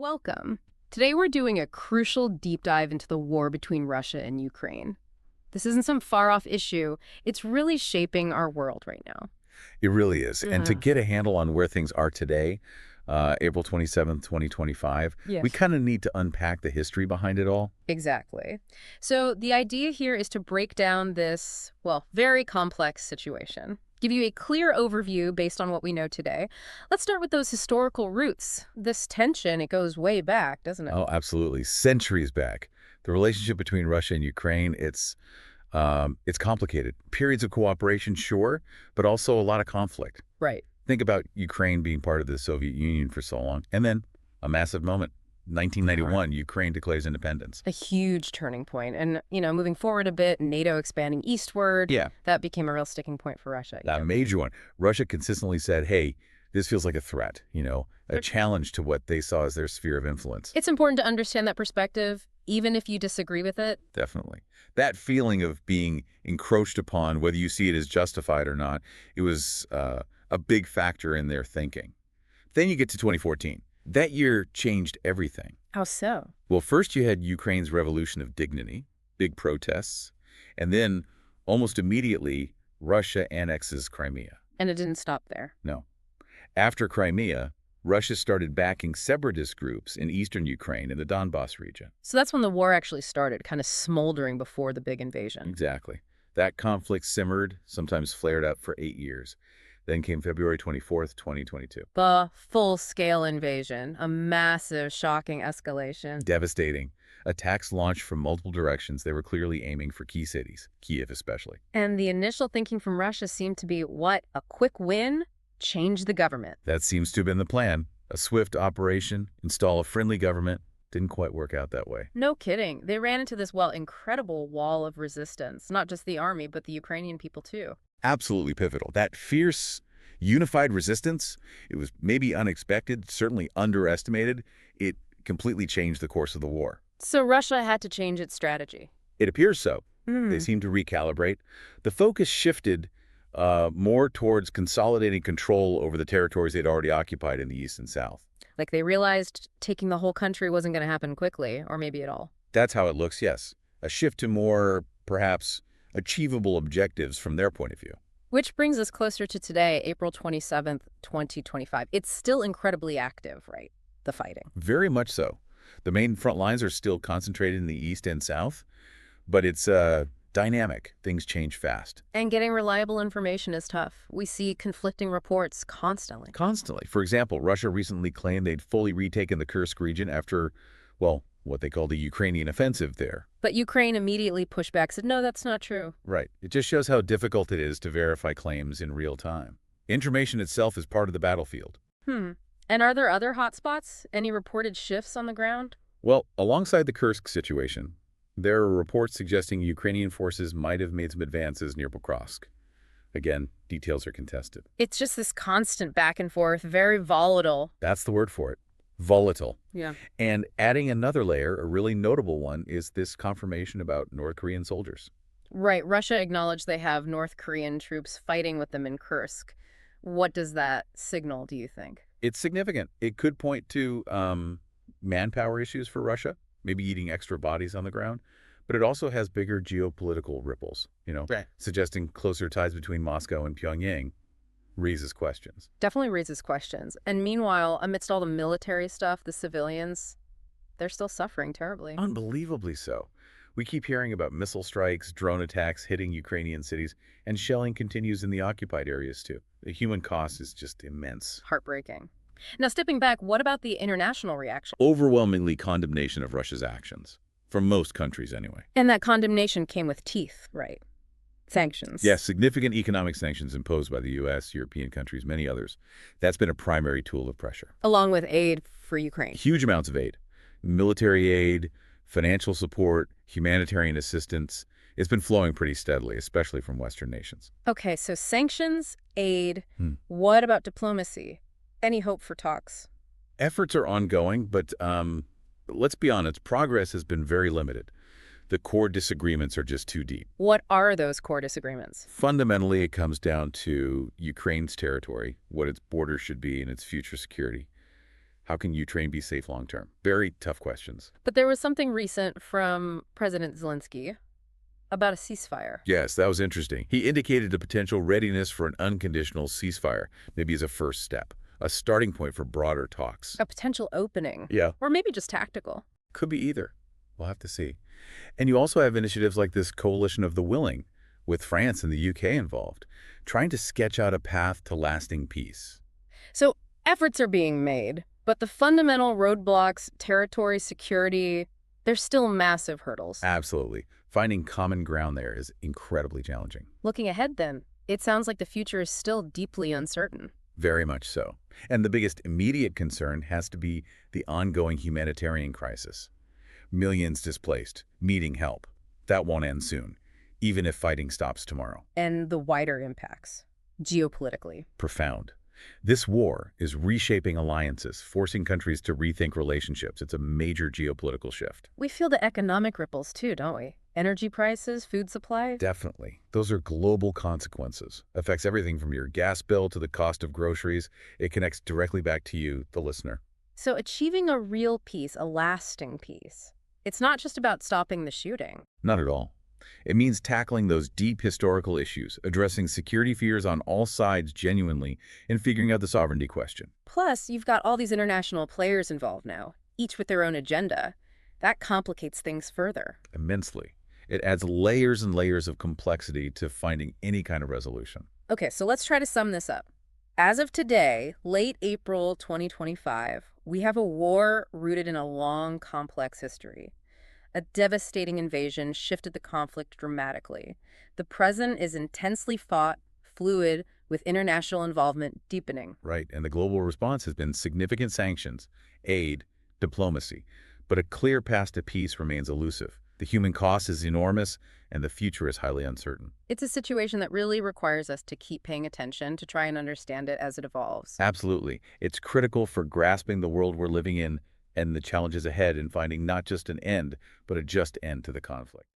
Welcome. Today we're doing a crucial deep dive into the war between Russia and Ukraine. This isn't some far-off issue. It's really shaping our world right now. It really is. And to Uh, get a handle on where things are today, April 27th, 2025, yeah. we kind of need to unpack the history behind it all. Exactly. So the idea here is to break down this, well, very complex situation. Give you a clear overview based on what we know today. Let's start with those historical roots. This tension, it goes way back, doesn't it? Oh, absolutely. Centuries back. The relationship between Russia and Ukraine, it's complicated. Periods of cooperation, sure, but also a lot of conflict. Right. Think about Ukraine being part of the Soviet Union for so long, and then a massive moment. 1991, Ukraine declares independence. A huge turning point. And, moving forward a bit, NATO expanding eastward, Yeah, that became a real sticking point for Russia. a major one. Russia consistently said, hey, this feels like a threat, a challenge to what they saw as their sphere of influence. It's important to understand that perspective, even if you disagree with it. Definitely. That feeling of being encroached upon, whether you see it as justified or not, it was a big factor in their thinking. Then you get to 2014. That year changed everything. How so? Well, first you had Ukraine's revolution of dignity, big protests, and then almost immediately Russia annexes Crimea. And it didn't stop there. No. After Crimea, Russia started backing separatist groups in eastern Ukraine and the Donbas region. So that's when the war actually started, kind of smoldering before the big invasion. Exactly. That conflict simmered, sometimes flared up for 8 years. Then came February 24th, 2022. The full-scale invasion, a massive, shocking escalation. Devastating. Attacks launched from multiple directions. They were clearly aiming for key cities, Kiev especially. And the initial thinking from Russia seemed to be, what, a quick win? Change the government. That seems to have been the plan. A swift operation, install a friendly government. Didn't quite work out that way. No kidding. They ran into this, well, incredible wall of resistance. Not just the army, but the Ukrainian people, too. Absolutely pivotal. That fierce, unified resistance, it was maybe unexpected, certainly underestimated. It completely changed the course of the war. So Russia had to change its strategy. It appears so. Hmm. They seemed to recalibrate. The focus shifted more towards consolidating control over the territories they'd already occupied in the east and south. Like they realized taking the whole country wasn't going to happen quickly, or maybe at all. That's how it looks, yes. A shift to more, perhaps, achievable objectives from their point of view. Which brings us closer to today, April 27th, 2025. It's still incredibly active, right? The fighting. Very much so. The main front lines are still concentrated in the east and south, but it's dynamic. Things change fast. And getting reliable information is tough. We see conflicting reports constantly. Constantly. For example, Russia recently claimed they'd fully retaken the Kursk region after, well, what they call the Ukrainian offensive there. But Ukraine immediately pushed back, said, no, that's not true. Right. It just shows how difficult it is to verify claims in real time. Information itself is part of the battlefield. And are there other hotspots? Any reported shifts on the ground? Well, alongside the Kursk situation, there are reports suggesting Ukrainian forces might have made some advances near Kursk. Again, details are contested. It's just this constant back and forth, very volatile. That's the word for it. Volatile. Yeah. And adding another layer, a really notable one, is this confirmation about North Korean soldiers. Right. Russia acknowledged they have North Korean troops fighting with them in Kursk. What does that signal, do you think? It's significant. It could point to manpower issues for Russia, maybe eating extra bodies on the ground. But it also has bigger geopolitical ripples, Right. suggesting closer ties between Moscow and Pyongyang. Raises questions. Definitely raises questions. And meanwhile, amidst all the military stuff, the civilians, they're still suffering terribly. Unbelievably so. We keep hearing about missile strikes, drone attacks hitting Ukrainian cities, and shelling continues in the occupied areas too. The human cost is just immense. Heartbreaking. Now, stepping back, what about the international reaction? Overwhelmingly condemnation of Russia's actions. From most countries anyway. And that condemnation came with teeth, right? Sanctions. Yes, significant economic sanctions imposed by the U.S., European countries, many others. That's been a primary tool of pressure. Along with aid for Ukraine. Huge amounts of aid. Military aid, financial support, humanitarian assistance. It's been flowing pretty steadily, especially from Western nations. Okay, so sanctions, aid. What about diplomacy? Any hope for talks? Efforts are ongoing, but let's be honest, progress has been very limited. The core disagreements are just too deep. What are those core disagreements? Fundamentally, it comes down to Ukraine's territory, what its borders should be, and its future security. How can Ukraine be safe long term? Very tough questions. But there was something recent from President Zelensky about a ceasefire. Yes, that was interesting. He indicated a potential readiness for an unconditional ceasefire, maybe as a first step, a starting point for broader talks. A potential opening. Yeah, Or maybe just tactical. could be either. We'll have to see. And you also have initiatives like this Coalition of the Willing, with France and the UK involved, trying to sketch out a path to lasting peace. So efforts are being made, but the fundamental roadblocks, territory security, they're still massive hurdles. Absolutely. Finding common ground there is incredibly challenging. Looking ahead then, it sounds like the future is still deeply uncertain. Very much so. And the biggest immediate concern has to be the ongoing humanitarian crisis. Millions displaced, needing help. That won't end soon, even if fighting stops tomorrow. And the wider impacts, geopolitically. Profound. This war is reshaping alliances, forcing countries to rethink relationships. It's a major geopolitical shift. We feel the economic ripples too, don't we? Energy prices, food supply. Definitely. Those are global consequences. Affects everything from your gas bill to the cost of groceries. It connects directly back to you, the listener. So achieving a real peace, a lasting peace, it's not just about stopping the shooting. Not at all. It means tackling those deep historical issues, addressing security fears on all sides genuinely, and figuring out the sovereignty question. Plus, you've got all these international players involved now, each with their own agenda. That complicates things further. Immensely. It adds layers and layers of complexity to finding any kind of resolution. Okay, so let's try to sum this up. As of today, late April 2025, we have a war rooted in a long, complex history. A devastating invasion shifted the conflict dramatically. The present is intensely fought, fluid, with international involvement deepening. Right, and the global response has been significant sanctions, aid, diplomacy. But a clear path to peace remains elusive. The human cost is enormous, and the future is highly uncertain. It's a situation that really requires us to keep paying attention to try and understand it as it evolves. Absolutely. It's critical for grasping the world we're living in and the challenges ahead in finding not just an end, but a just end to the conflict.